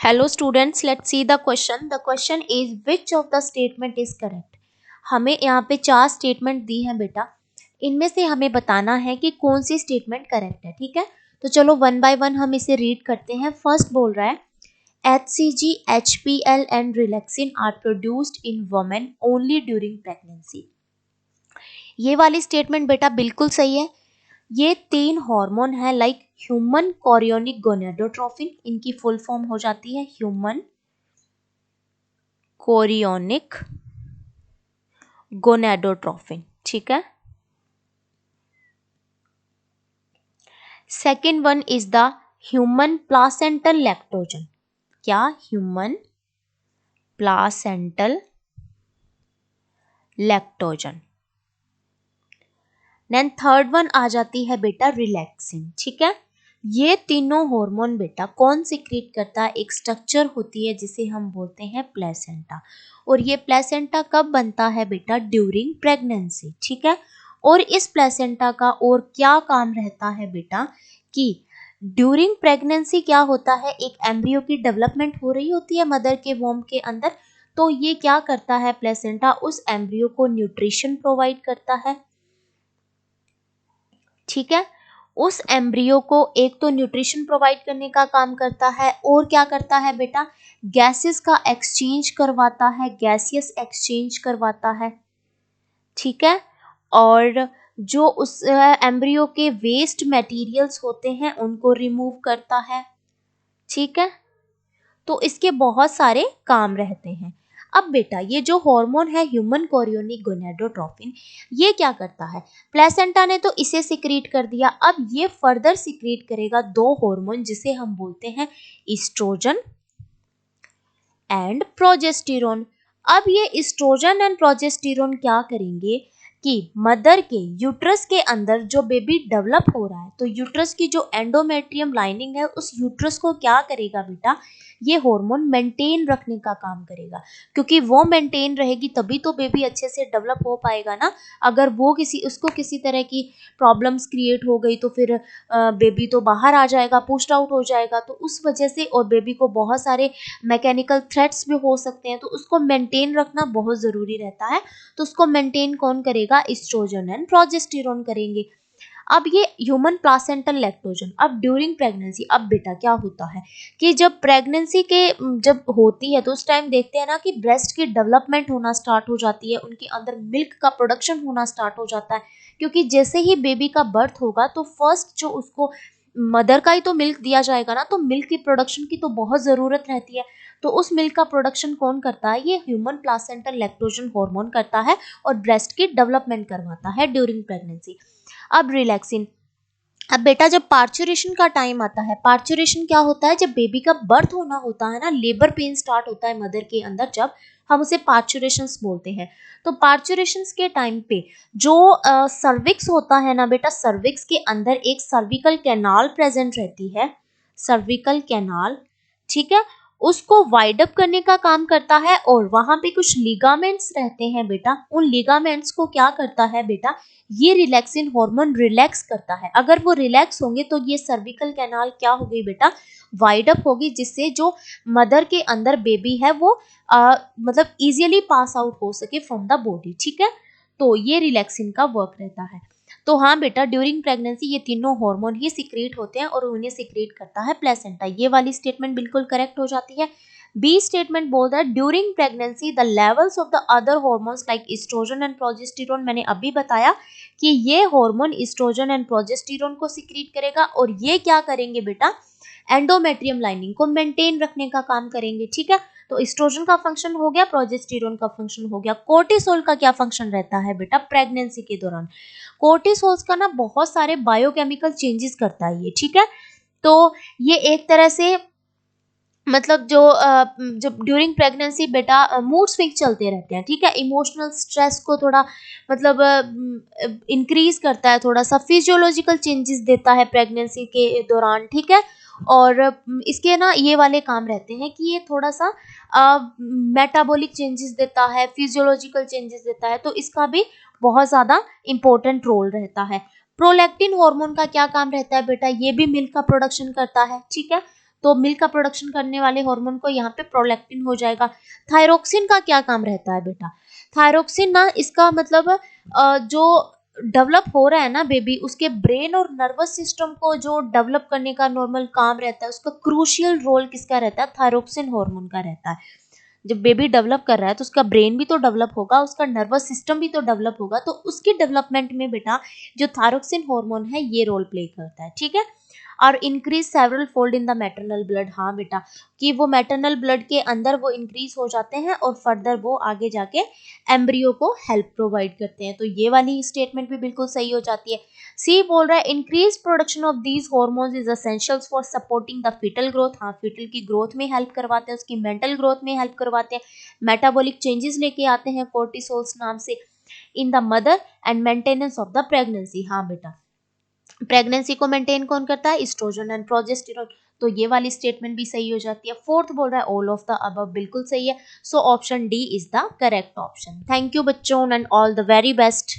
Hello students, let's see the question. The question is which of the statement is correct. हमें यहाँ पे 4 statement दी हैं बेटा, इनमें से हमें बताना है कि कौन सी स्टेटमेंट करेक्ट है. ठीक है, तो चलो वन बाय वन हम इसे रीड करते हैं. फर्स्ट बोल रहा है HCG, HPL and relaxin are produced in women only during pregnancy. ये वाली स्टेटमेंट बेटा बिल्कुल सही है. ये 3 हार्मोन है लाइक ह्यूमन कोरियोनिक गोनेडोट्रोफिन, इनकी फुल फॉर्म हो जाती है ह्यूमन कोरियोनिक गोनेडोट्रोफिन. ठीक है. Second one is the human placental lactogen. क्या? Human placental lactogen. Then third one आ जाती है बेटा रिलैक्सिन. ठीक है. ये तीनों हार्मोन बेटा कौन सीक्रेट करता है? एक स्ट्रक्चर होती है जिसे हम बोलते हैं प्लेसेंटा, और ये प्लेसेंटा कब बनता है बेटा? During pregnancy. ठीक है. और इस प्लेसेंटा का और क्या काम रहता है बेटा कि ड्यूरिंग प्रेगनेंसी क्या होता है, एक एम्ब्रियो की डेवलपमेंट हो रही होती है मदर के वोम के अंदर. तो ये क्या करता है प्लेसेंटा? उस एम्ब्रियो को न्यूट्रिशन प्रोवाइड करता है. ठीक है. उस एम्ब्रियो को एक तो न्यूट्रिशन प्रोवाइड करने का काम करता है, और क्या करता है बेटा? गैसेस का एक्सचेंज करवाता है, गैसियस एक्सचेंज करवाता है. ठीक है. और जो उस एम्ब्रियो के वेस्ट मटेरियल्स होते हैं उनको रिमूव करता है. ठीक है. तो इसके बहुत सारे काम रहते हैं. अब बेटा ये जो हार्मोन है ह्यूमन कोरियोनिक गोनेडोट्रोफिन, ये क्या करता है? प्लेसेंटा ने तो इसे सिक्रीट कर दिया, अब ये फर्दर सिक्रीट करेगा 2 हार्मोन जिसे हम बोलते हैं ईस्ट्रोजन एंड प्रोजेस्टेरोन. अब ये ईस्ट्रोजन एंड प्रोजेस्टेरोन क्या करेंगे कि मदर के यूट्रस के अंदर जो बेबी डेवलप हो रहा है, तो यूट्रस की जो एंडोमेट्रियम लाइनिंग है उस यूट्रस को क्या करेगा बेटा? ये हार्मोन मेंटेन रखने का काम करेगा, क्योंकि वो मेंटेन रहेगी तभी तो बेबी अच्छे से डेवलप हो पाएगा ना. अगर वो उसको किसी तरह की प्रॉब्लम्स क्रिएट हो गई तो फिर बेबी तो बाहर आ जाएगा, पुश्ड आउट हो जाएगा. तो उस वजह से, और बेबी को बहुत सारे मैकेनिकल थ्रेट्स भी हो सकते हैं, तो उसको मेंटेन रखना बहुत ज़रूरी रहता है. तो उसको मेंटेन कौन करेगा? ईस्ट्रोजन एंड प्रोजेस्टेरोन करेंगे. अब ये ह्यूमन प्लासेंटल लैक्टोजन, अब ड्यूरिंग प्रेगनेंसी, अब बेटा क्या होता है कि जब प्रेगनेंसी के जब होती है तो उस टाइम देखते हैं ना कि ब्रेस्ट की डेवलपमेंट होना स्टार्ट हो जाती है, उनके अंदर मिल्क का प्रोडक्शन होना स्टार्ट हो जाता है. क्योंकि जैसे ही बेबी का बर्थ होगा तो फर्स्ट जो उसको मदर का ही तो मिल्क दिया जाएगा ना, तो मिल्क की प्रोडक्शन की तो बहुत ज़रूरत रहती है. तो उस मिल्क का प्रोडक्शन कौन करता है? ये ह्यूमन प्लासेंटल लैक्टोजन हार्मोन करता है और ब्रेस्ट की डेवलपमेंट करवाता है ड्यूरिंग प्रेगनेंसी. अब रिलैक्सिन. अब बेटा जब पार्चुरेशन का टाइम आता है, पार्चुरेशन क्या होता है? जब बेबी का बर्थ होना होता है ना, लेबर पेन स्टार्ट होता है मदर के अंदर, जब हम उसे पार्चुरेशंस बोलते हैं. तो पार्चुरेशंस के टाइम पे जो सर्विक्स होता है ना बेटा, सर्विक्स के अंदर एक सर्विकल कैनाल प्रेजेंट रहती है, सर्विकल कैनाल. ठीक है. उसको वाइड अप करने का काम करता है, और वहां पे कुछ लिगामेंट्स रहते हैं बेटा, उन लिगामेंट्स को क्या करता है बेटा? ये रिलैक्सिन हार्मोन रिलैक्स करता है. अगर वो रिलैक्स होंगे तो ये सर्विकल कैनाल क्या होगी बेटा? वाइड अप होगी, जिससे जो मदर के अंदर बेबी है वो मतलब इजीली पास आउट हो सके फ्रॉम द बॉडी. ठीक है. तो ये रिलैक्सिन का वर्क रहता है. तो हाँ बेटा, ड्यूरिंग प्रेगनेंसी ये तीनों हार्मोन ही सिक्रेट होते हैं और उन्हें सिक्रेट करता है प्लेसेंटा. ये वाली स्टेटमेंट बिल्कुल करेक्ट हो जाती है. बी स्टेटमेंट बोलता है during pregnancy the levels of the other hormones like estrogen and progesterone. मैंने अभी बताया कि ये हार्मोन एस्ट्रोजन एंड प्रोजेस्टेरोन को सिक्रेट करेगा, और ये क्या करेंगे बेटा? एंडोमेट्रियम लाइनिंग को मेंटेन रखने का काम करेंगे. ठीक है. तो एस्ट्रोजन का फंक्शन हो गया, प्रोजेस्टेरोन का फंक्शन हो गया. कोर्टिसोल का क्या फंक्शन रहता है बेटा प्रेगनेंसी के दौरान? कोर्टिसोल्स का ना बहुत सारे बायोकेमिकल चेंजेस करता है ये. ठीक है. तो ये एक तरह से मतलब जो जब ड्यूरिंग प्रेगनेंसी बेटा मूड स्विंग चलते रहते हैं. ठीक है. इमोशनल स्ट्रेस को थोड़ा मतलब इंक्रीज करता है, थोड़ा सा फिजियोलॉजिकल चेंजेस देता है प्रेगनेंसी के दौरान. ठीक है. और इसके ना ये वाले काम रहते हैं कि ये थोड़ा सा मेटाबॉलिक चेंजेस देता है, फिजियोलॉजिकल चेंजेस देता है, तो इसका भी बहुत ज़्यादा इम्पोर्टेंट रोल रहता है. प्रोलैक्टिन हार्मोन का क्या काम रहता है बेटा? ये भी मिल्क का प्रोडक्शन करता है. ठीक है. तो मिल्क का प्रोडक्शन करने वाले हार्मोन को यहाँ पे प्रोलैक्टिन हो जाएगा। थायरोक्सिन का क्या काम रहता है बेटा? थायरोक्सिन ना इसका मतलब जो डेवलप हो रहा है ना बेबी, उसके ब्रेन और नर्वस सिस्टम को जो डेवलप करने का नॉर्मल काम रहता है, उसका क्रूशियल रोल किसका रहता है? थायरोक्सिन हार्मोन का रहता है। जब बेबी डेवलप कर रहा है तो उसका ब्रेन भी तो डेवलप होगा, उसका नर्वस सिस्टम भी तो डेवलप होगा, तो उसकी डेवलपमेंट में बेटा जो थायरोक्सिन हार्मोन है ये रोल प्ले करता है, ठीक है। और increase several fold in the maternal blood, हाँ बेटा, कि वो मैटरनल ब्लड के अंदर वो इंक्रीज हो जाते हैं और फर्दर वो आगे जाके एम्ब्रियो को हेल्प प्रोवाइड करते हैं। तो ये वाली स्टेटमेंट भी बिल्कुल सही हो जाती है। सी बोल रहा है increase production of these hormones is essentials for supporting the foetal growth, हाँ फीटल की ग्रोथ में हेल्प करवाते हैं, उसकी मेंटल ग्रोथ में हेल्प करवाते हैं, मेटाबॉलिक चेंजेस लेके आते हैं कोर्टिसोल्स नाम से in the mother and maintenance of the pregnancy, हाँ बेटा प्रेगनेंसी को मेंटेन कौन करता है? Estrogen and progesterone. तो ये वाली स्टेटमेंट भी सही हो जाती है। फोर्थ बोल रहा है ऑल ऑफ द अबव, बिल्कुल सही है। So option D is the correct option. Thank you बच्चों and all the very best.